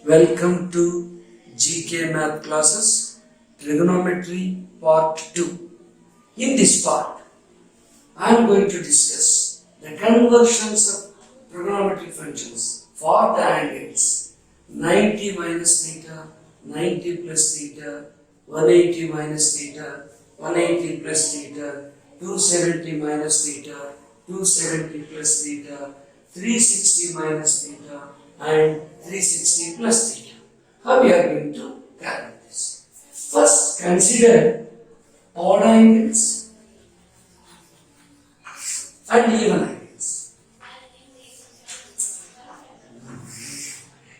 Welcome to GK Math classes, Trigonometry Part 2. In this part, I am going to discuss the conversions of trigonometric functions for the angles 90 minus theta, 90 plus theta, 180 minus theta, 180 plus theta, 270 minus theta, 270 plus theta, 360 minus theta, and 360 plus theta. How we are going to calculate this? First, consider odd angles and even angles.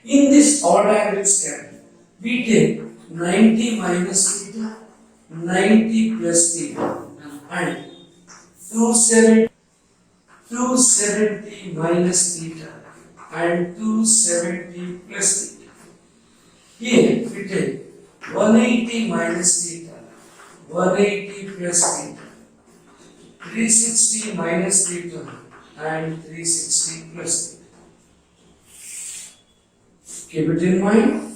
In this odd angles calculation, we take 90 minus theta, 90 plus theta, and 270 minus theta and 270 plus theta. Here we take 180 minus theta, 180 plus theta, 360 minus theta and 360 plus theta. Keep it in mind.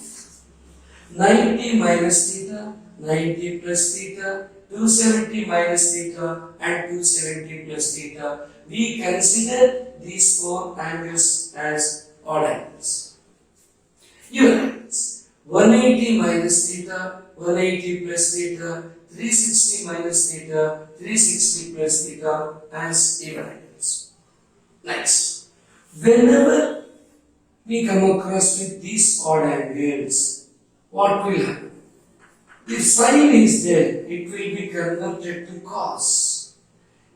90 minus theta, 90 plus theta, 270 minus theta and 270 plus theta. We consider these four angles as odd angles. Even angles. 180 minus theta, 180 plus theta, 360 minus theta, 360 plus theta as even angles. Next, whenever we come across with these odd angles, what will happen? If sine is there, it will be converted to cos.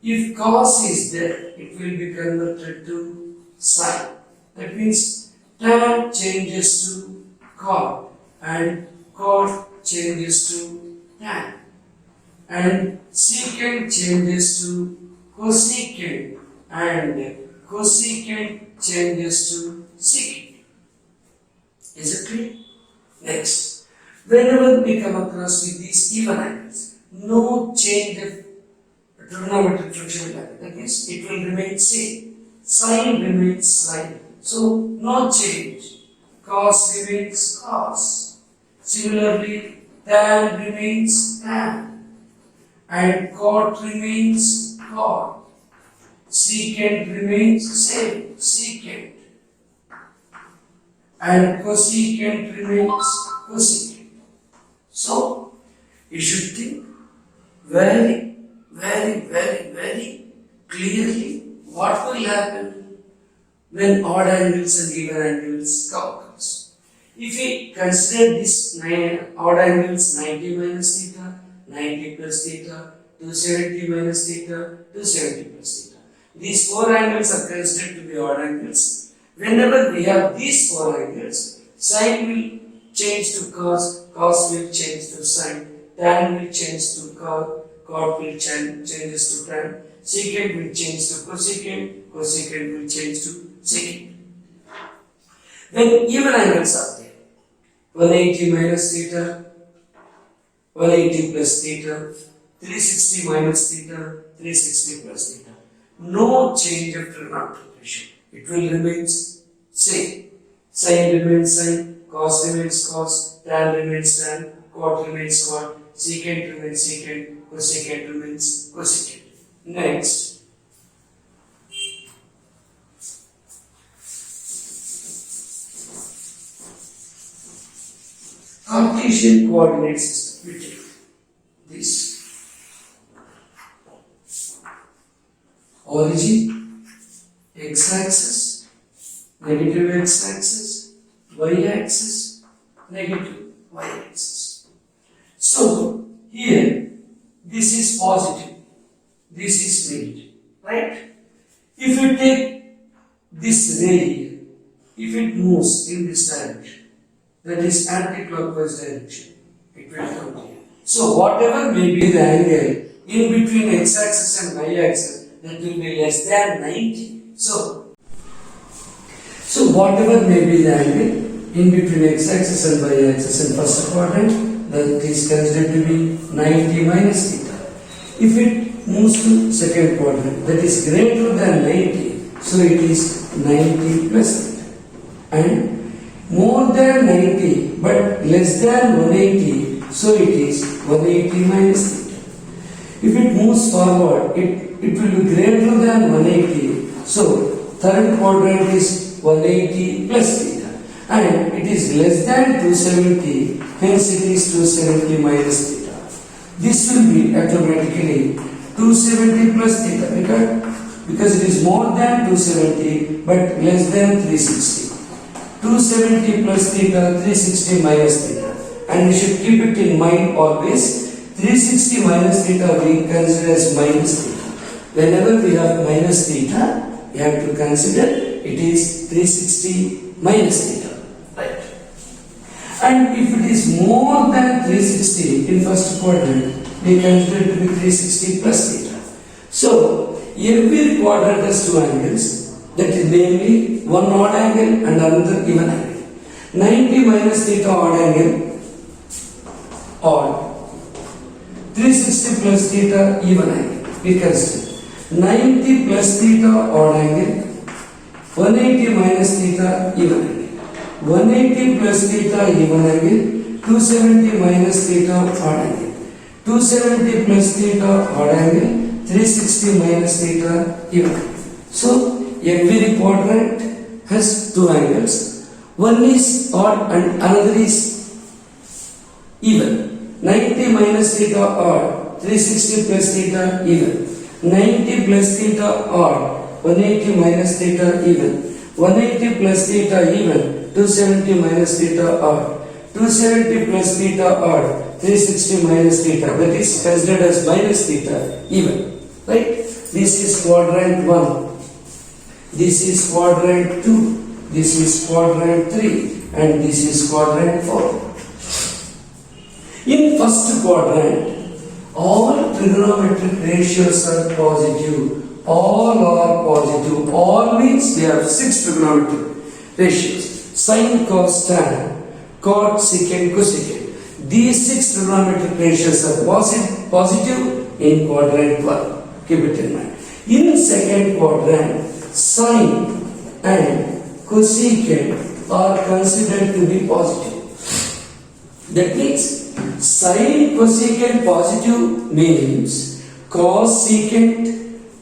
If cos is there, it will be converted to sine. That means tan changes to cot and cot changes to tan. And secant changes to cosecant and cosecant changes to secant. Is it clear? Next, whenever we come across with these even angles, no change of trigonometric function will happen. That means it will remain same. Sine remains sine. So no change. Cos remains cos. Similarly, tan remains tan. And cot remains cot. Secant remains same. Secant. And cosecant remains cosecant. So, you should think very clearly what will happen when odd angles and even angles come across. If we consider this odd angles 90 minus theta, 90 plus theta, 270 minus theta, 270 plus theta. These four angles are considered to be odd angles. Whenever we have these four angles, sine will change to cos, cos will change to sine, tan will change to cot, cot will changes to tan, secant will change to cosecant, cosecant will change to secant. Then even angles are there. 180 minus theta, 180 plus theta, 360 minus theta, 360 plus theta. No change of trigonometric ratio. It will remain same. Sine remains sine, cos remains cos, tan remains tan, cot remains cot, secant remains secant, cosecant remains cosecant. Next, Cartesian coordinate system. We take this origin, x-axis, negative x-axis, y-axis, negative y-axis. So, here, this is positive, this is negative, right? If you take this ray here, if it moves in this direction, that is anti-clockwise direction, it will come here. So, whatever may be the angle in between x-axis and y-axis, that will be less than 90. So whatever may be the angle in between x-axis and y-axis in first quadrant, that is considered to be 90 minus theta. If it moves to second quadrant, that is greater than 90, so it is 90 plus theta. And more than 90 but less than 180, so it is 180 minus theta. If it moves forward, it will be greater than 180, so third quadrant is 180 plus theta, and it is less than 270, hence it is 270 minus theta. This will be automatically 270 plus theta because it is more than 270 but less than 360. 270 plus theta, 360 minus theta, and we should keep it in mind always. 360 minus theta we consider as minus theta. Whenever we have minus theta, we have to consider it is 360 minus theta, right? And if it is more than 360 in first quadrant, we consider it to be 360 plus theta. So every quadrant has two angles, that is namely one odd angle and another even angle. 90 minus theta odd angle, odd. 360 plus theta even angle. We consider 90 plus theta odd angle, 180 minus theta even angle. 180 plus theta even angle, 270 minus theta odd angle. 270 plus theta odd angle, 360 minus theta even angle. So every quadrant has two angles. One is odd and another is even. 90 minus theta odd, 360 plus theta even. 90 plus theta odd, 180 minus theta even. 180 plus theta even, 270 minus theta odd. 270 plus theta odd, 360 minus theta, that is considered as minus theta even. Right? This is quadrant 1. This is quadrant 2. This is quadrant 3. And this is quadrant 4. In first quadrant, all trigonometric ratios are positive. All are positive. All means they have 6 trigonometric ratios. Sine, cos, tan, cot, secant, cosecant. These 6 trigonometric ratios are positive in quadrant 1. Keep it in mind. In second quadrant, sine and cosecant are considered to be positive. That means sine, cosecant positive means cos, secant,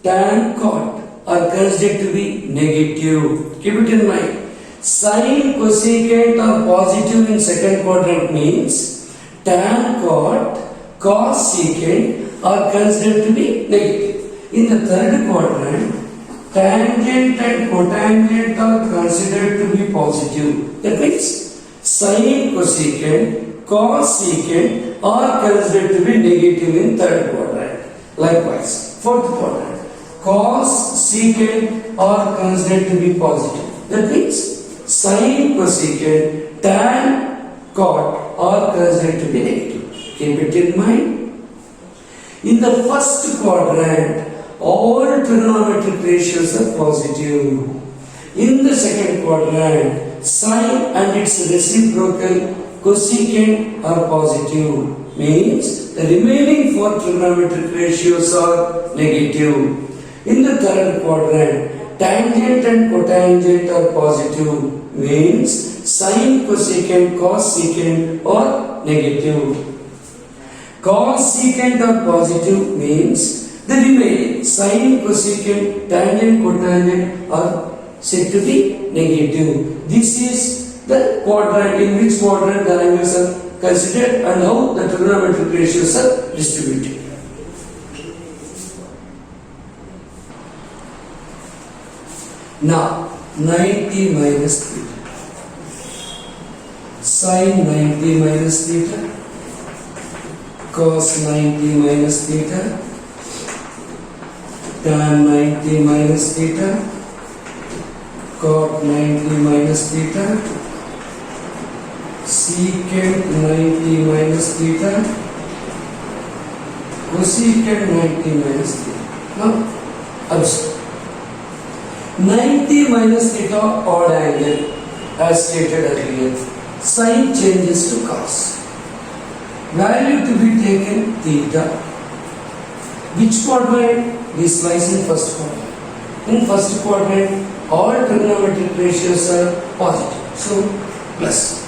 tan, cot are considered to be negative. Keep it in mind. Sine, cosecant are positive in second quadrant means tan, cot, cos, secant are considered to be negative. In the third quadrant, tangent and cotangent are considered to be positive. That means sine, cosecant, cos, secant are considered to be negative in third quadrant. Likewise, fourth quadrant, cos, secant are considered to be positive. That means sine, cosecant, tan, cot are considered to be negative. Keep it in mind. In the first quadrant, all trigonometric ratios are positive. In the second quadrant, sine and its reciprocal cosecant are positive. Means the remaining 4 trigonometric ratios are negative. In the third quadrant, tangent and cotangent are positive. Means sine, cosecant, cos, secant are negative. Cos, secant are positive means the remaining sine, cosecant, tangent, cotangent are said to be negative. This is the quadrant in which quadrant the angles are considered and how the trigonometric ratios are distributed. Now 90 minus theta. Sine 90 minus theta, cos 90 minus theta, tan 90 minus theta, cot 90 minus theta, secant 90 minus theta, cosecant 90 minus theta. Now observe. 90 minus theta odd angle as stated earlier. Sine changes to cos. Value to be taken theta. Which quadrant? This lies in first quadrant. In first quadrant, all trigonometric ratios are positive. So plus.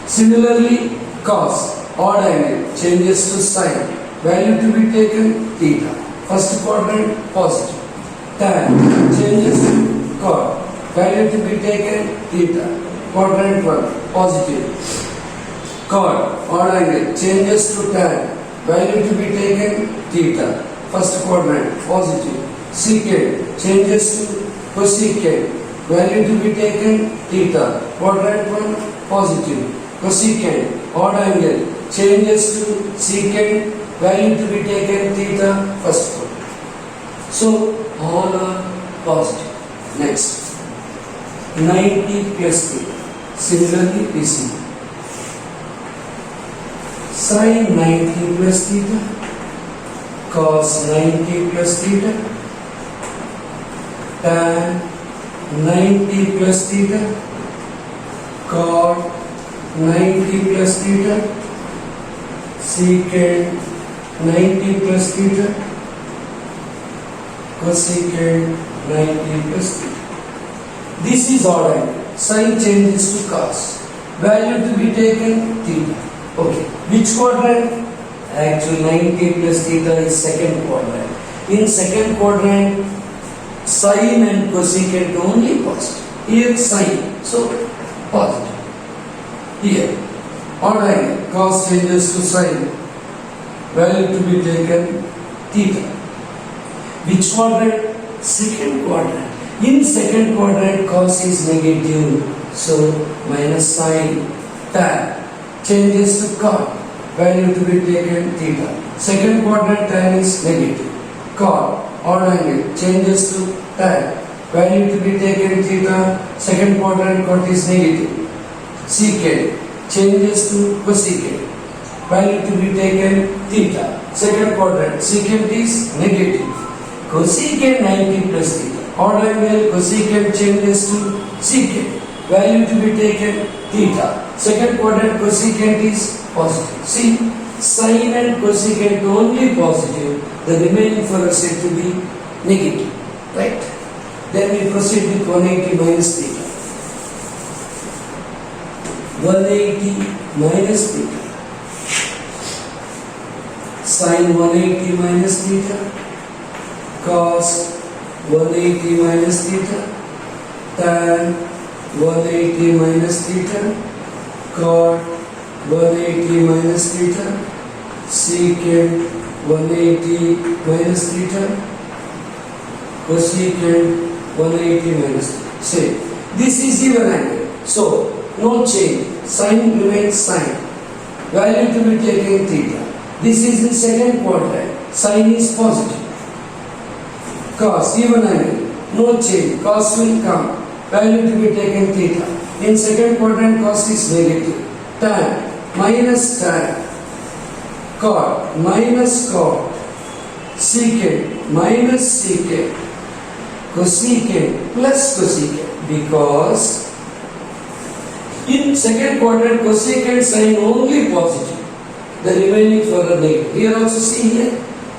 Similarly, cos, odd angle, changes to sine. Value to be taken, theta. First quadrant, positive. Tan, changes to cot. Value to be taken, theta. Quadrant 1, positive. Cot, odd angle, changes to tan. Value to be taken, theta. First quadrant, positive. Secant, changes to cosecant. Value to be taken, theta. Quadrant 1, positive. Cosecant, odd angle, changes to secant. Value to be taken, theta. First quadrant. So, all are positive. Next, 90 plus theta. Similarly, we see sin 90 plus theta, cos 90 plus theta, tan 90 plus theta, cot 90 plus theta, secant 90 plus theta, cosecant 90 plus theta. This is odd angle. Sin changes to cos. Value to be taken, theta. Okay. Which quadrant? Actually 90 plus theta is second quadrant. In second quadrant, sin and cosecant only positive. Here sin, so positive. Here, odd angle, cos changes to sin. Value to be taken, theta. Which quadrant? Second quadrant. In second quadrant, cos is negative, so minus sin. Tan changes to cot. Value to be taken, theta. Second quadrant, tan is negative. Cot, odd angle, changes to tan. Value to be taken, theta. Second quadrant, cot is negative. Secant, changes to cosecant. Value to be taken, theta. Second quadrant, secant is negative. Cosecant 90 plus theta. Odd angle, cosecant changes to secant. Value to be taken, theta. Second quadrant, cosecant is positive. See, sin and cosecant only positive. The remaining four are said to be negative. Right? Then we proceed with 180 minus theta. 180 minus theta. Sin 180 minus theta. Cos 180 minus theta, tan 180 minus theta, cot 180 minus theta, secant 180 minus theta, cosecant 180 minus theta. Say, this is even angle. So, no change. Sin remains sin. Value to be taken, theta. This is in second quadrant. Sin is positive. Cos, even angle, no change, cos will come, value to be taken, theta. In second quadrant, cos is negative. Tan, minus tan. Cot, minus cot. Secant, minus secant. Cosecant, plus cosecant. Because in second quadrant, cosecant sign only positive. The remaining four are negative. Here also see here,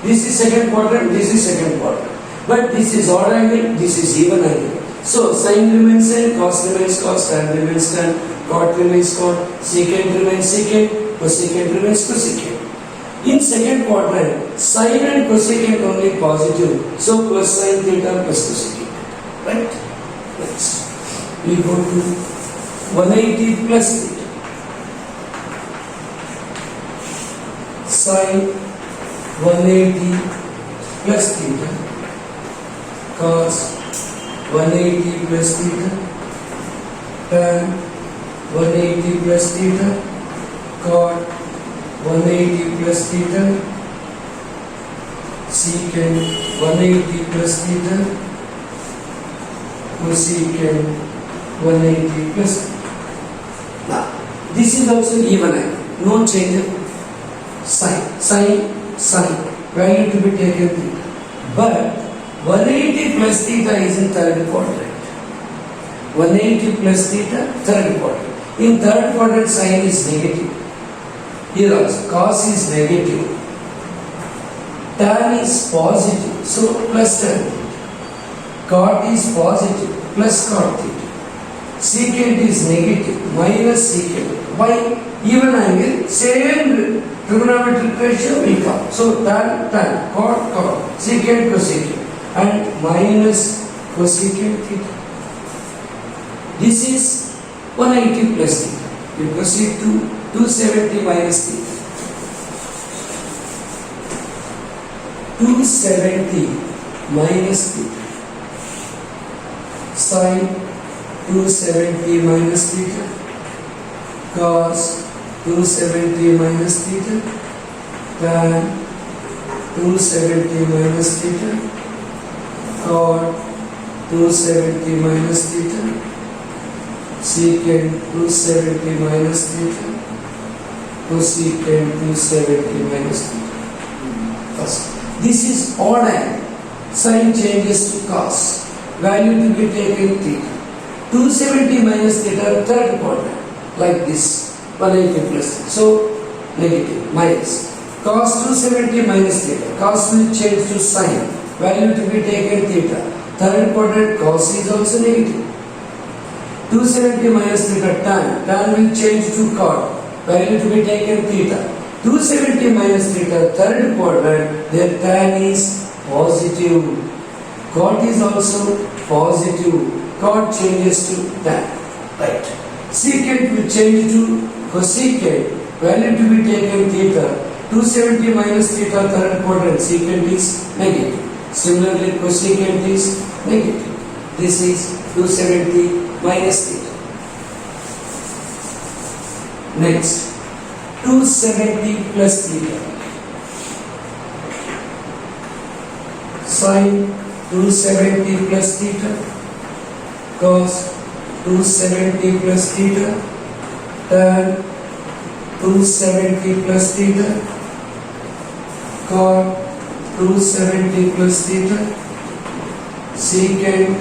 this is second quadrant, this is second quadrant. But this is odd angle, this is even angle. So sin remains sin, cos remains cos, tan remains tan, cot remains cot, secant remains secant, cosecant remains cosecant. In second quadrant, sin and cosecant only positive. So plus sin theta plus cosecant. Right? Next. We go to 180 plus theta. Sin 180 plus theta. Cos 180 plus theta, tan 180 plus theta, cot 180 plus theta, secant 180 plus theta, cosecant 180 plus theta. Now, this is also even angle, no change of sign, value to be taken theta. But 180 plus theta is in third quadrant. 180 plus theta, third quadrant. In third quadrant, sin is negative. Here also, cos is negative. Tan is positive, so plus tan theta. Cot is positive, plus cot theta. secant is negative, minus secant. Why? Even angle, same trigonometric ratio will come. So tan, cot, secant, cosecant, and minus cosecant theta. This is 180 plus theta. You proceed to 270 minus theta. 270 minus theta. Sin 270 minus theta. Cos 270 minus theta. Tan 270 minus theta. Cot 270 minus theta. Secant 270 minus theta. Cosecant 270 minus theta. First, this is odd angle. Sin changes to cos. Value to be taken theta. 270 minus theta, third quadrant, like this. 180 plus. So, negative, minus. Cos 270 minus theta. Cos will change to sin. Value to be taken theta. Third quadrant, cos is also negative. 270 minus theta, tan. Tan will change to cot. Value to be taken theta. 270 minus theta, third quadrant, their tan is positive. Cot is also positive. Cot changes to tan. Right. Secant will change to cosecant. Value to be taken theta. 270 minus theta, third quadrant, secant is negative. Similarly, cosecant is negative. This is 270 minus theta. Next, 270 plus theta. Sin 270 plus theta. Cos 270 plus theta. Tan 270 plus theta. Cot 270 plus theta. Secant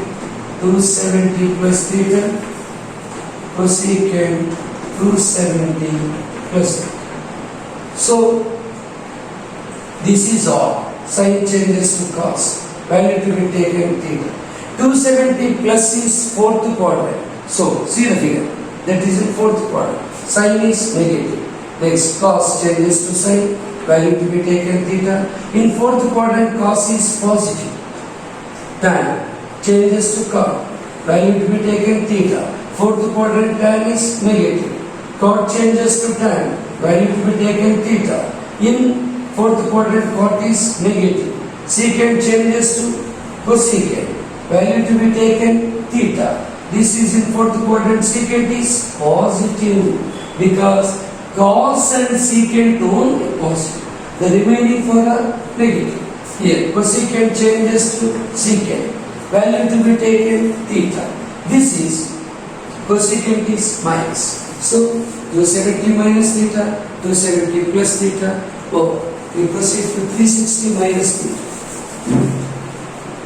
270 plus theta. Cosecant 270 plus theta. So, this is all. Sin changes to cos. Value to be taken theta. 270 plus is fourth quadrant. So, see the figure. That is in fourth quadrant. Sin is negative. Next, cos changes to sin. Value to be taken theta. In fourth quadrant, cos is positive. Tan changes to cot. Value to be taken theta. Fourth quadrant, tan is negative. Cot changes to tan. Value to be taken theta. In fourth quadrant, cot is negative. Secant changes to cosecant. Value to be taken theta. This is in fourth quadrant, secant is positive because cos and secant only positive. The remaining four are negative. Here, cosecant changes to secant. Value to be taken theta. This is cosecant is minus. So 270 minus theta, 270 plus theta. Oh, we proceed to 360 minus theta.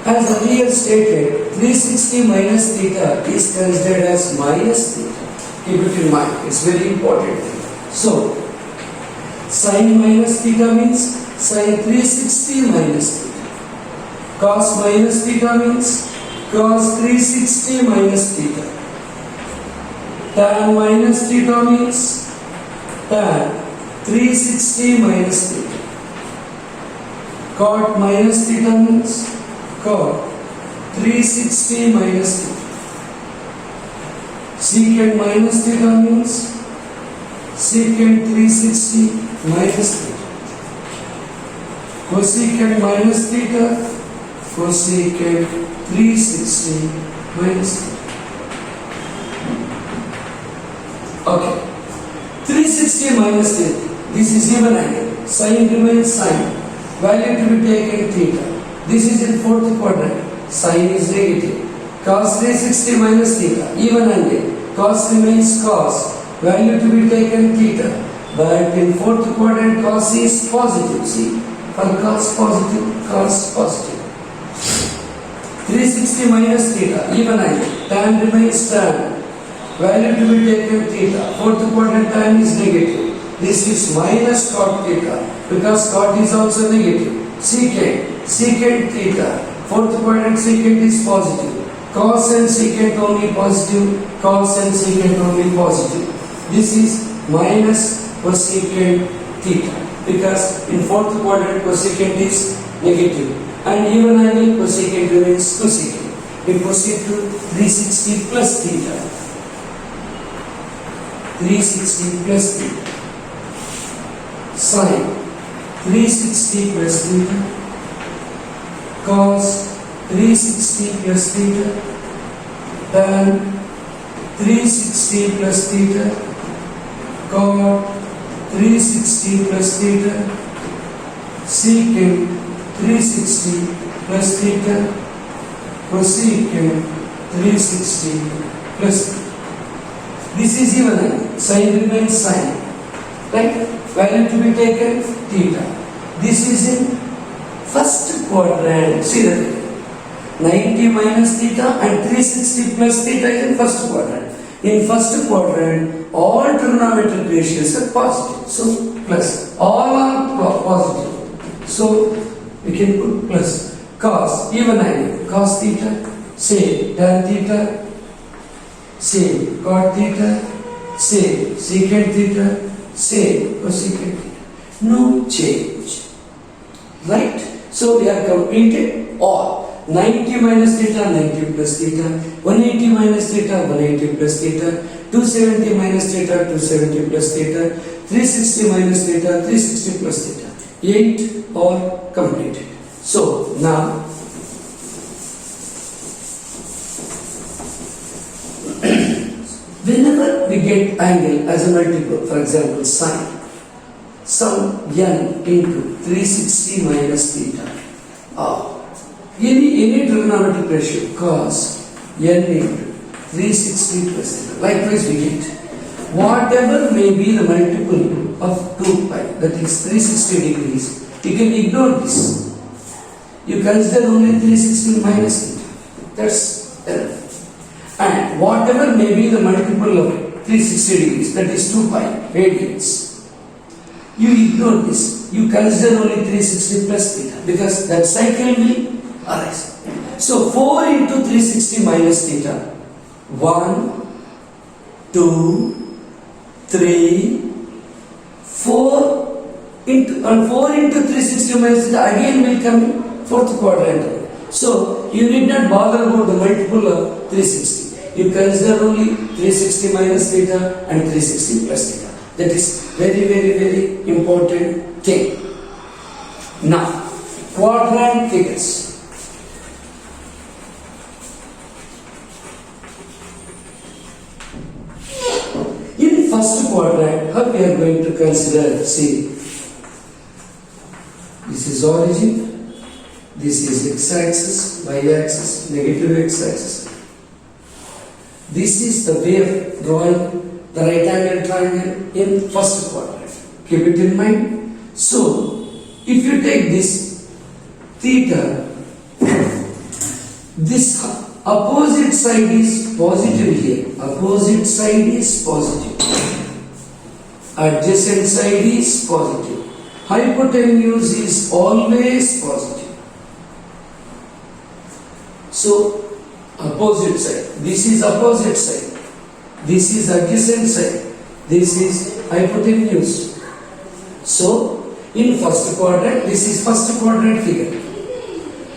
As earlier stated, 360 minus theta is considered as minus theta. Keep it in mind, it's very important. So, sin minus theta means sin 360 minus theta. Cos minus theta means cos 360 minus theta. Tan minus theta means tan 360 minus theta. Cot minus theta means cot 360 minus theta. Secant minus theta means secant 360 minus theta. Cosecant minus theta, cosecant 360 minus theta. Okay. 360 minus theta. This is even angle. Sin remains sin. Value to be taken theta. This is in fourth quadrant. Sin is negative. Cos 360 minus theta. Even angle. Cos remains cos. Value to be taken theta. But in fourth quadrant, cos is positive. See, for cos positive, cos positive. 360 minus theta. Even angle. Tan remains tan. Value to be taken theta. Fourth quadrant, tan is negative. This is minus cot theta because cot is also negative. Secant theta. Fourth quadrant, secant is positive. cos and secant only positive, cos and secant only positive. This is minus cosecant theta, because in fourth quadrant cosecant is negative and even angle cosecant remains cosecant. We proceed to 360 plus theta. 360 plus theta. Sin 360 plus theta. Cos 360 plus theta. Tan 360 plus theta. Cot 360 plus theta. Secant 360 plus theta. Cosecant 360 plus theta. This is even angle. Sin remains sin. Right? Value to be taken theta. This is in first quadrant. See that 90 minus theta and 360 plus theta is in first quadrant. In first quadrant, all trigonometric ratios are positive. So plus. All are positive. So we can put plus. Cos, even angle. Cos theta, say tan theta, say cot theta, say secant theta, say cosecant theta. No change. Right? So we have completed all. 90 minus theta, 90 plus theta, 180 minus theta, 180 plus theta, 270 minus theta, 270 plus theta, 360 minus theta, 360 plus theta. 8 all completed. So now whenever we get angle as a multiple, for example sine, sum n into 360 minus theta, or any trigonometric ratio cos n into 360 plus theta. Likewise we get whatever may be the multiple of 2 pi, that is 360 degrees. You can ignore this. You consider only 360 minus theta. That's enough. And whatever may be the multiple of 360 degrees, that is 2 pi radians, you ignore this. You consider only 360 plus theta, because that cycle will arise. So 4 into 360 minus theta, 1, 2, 3, 4 into, and 4 into 360 minus theta again will come in fourth quadrant. So you need not bother about the multiple of 360. You consider only 360 minus theta and 360 plus theta. That is very important thing. Now, quadrant figures. In first quadrant, how we are going to consider? See, this is origin. This is x-axis, y-axis, negative x-axis. This is the way of drawing the right angle triangle in first quadrant. Keep it in mind. So, if you take this theta, this opposite side is positive here. Opposite side is positive. Adjacent side is positive. Hypotenuse is always positive. So, opposite side. This is opposite side. This is adjacent side. This is hypotenuse. So, in first quadrant, this is first quadrant figure.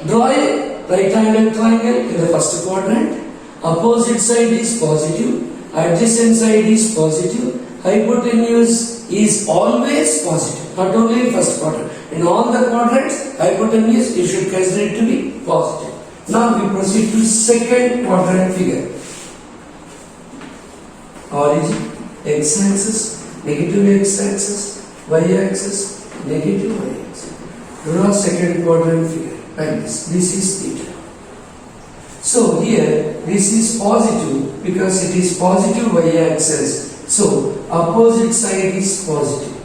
Draw a right angle triangle in the first quadrant. Opposite side is positive. Adjacent side is positive. Hypotenuse is always positive. Not only in first quadrant. In all the quadrants, hypotenuse you should consider it to be positive. Now we proceed to second quadrant figure. Origin, x-axis, negative x-axis, y-axis, negative y-axis. Draw second quadrant figure like this. This is theta. So here this is positive because it is positive y-axis. So opposite side is positive.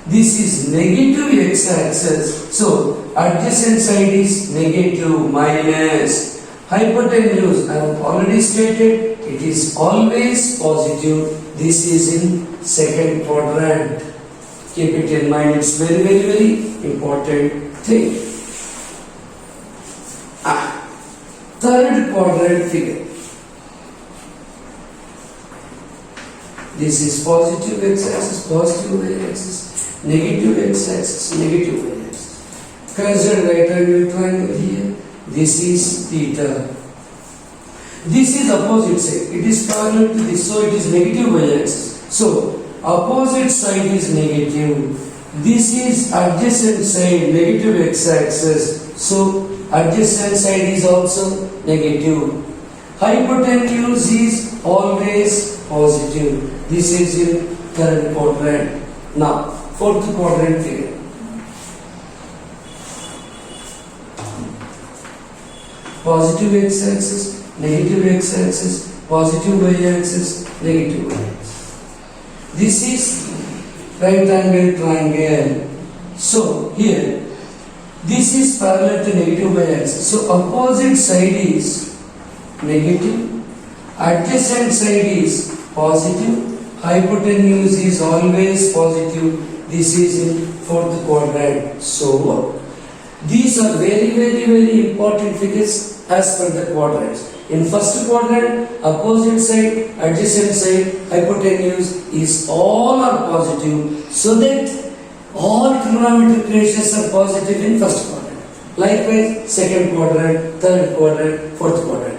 This is negative x-axis. So adjacent side is negative minus. Hypotenuse, I have already stated, it is always positive. This is in second quadrant. Keep it in mind, it's very important thing. third quadrant figure. This is positive x-axis, positive y-axis, negative x-axis, negative y-axis. Consider right angle triangle here. This is theta. This is opposite side. It is parallel to this, so it is negative y-axis. So opposite side is negative. This is adjacent side, negative x-axis. So adjacent side is also negative. Hypotenuse is always positive. This is in third quadrant. Now, fourth quadrant figure. Positive x-axis, negative x-axis, positive y-axis, negative y-axis. This is right angle triangle. So here, this is parallel to negative y-axis. So opposite side is negative, adjacent side is positive, hypotenuse is always positive. This is in fourth quadrant. So these are very important figures as per the quadrants. In first quadrant, opposite side, adjacent side, hypotenuse is all are positive, so that all trigonometric ratios are positive in first quadrant. Likewise, second quadrant, third quadrant, fourth quadrant.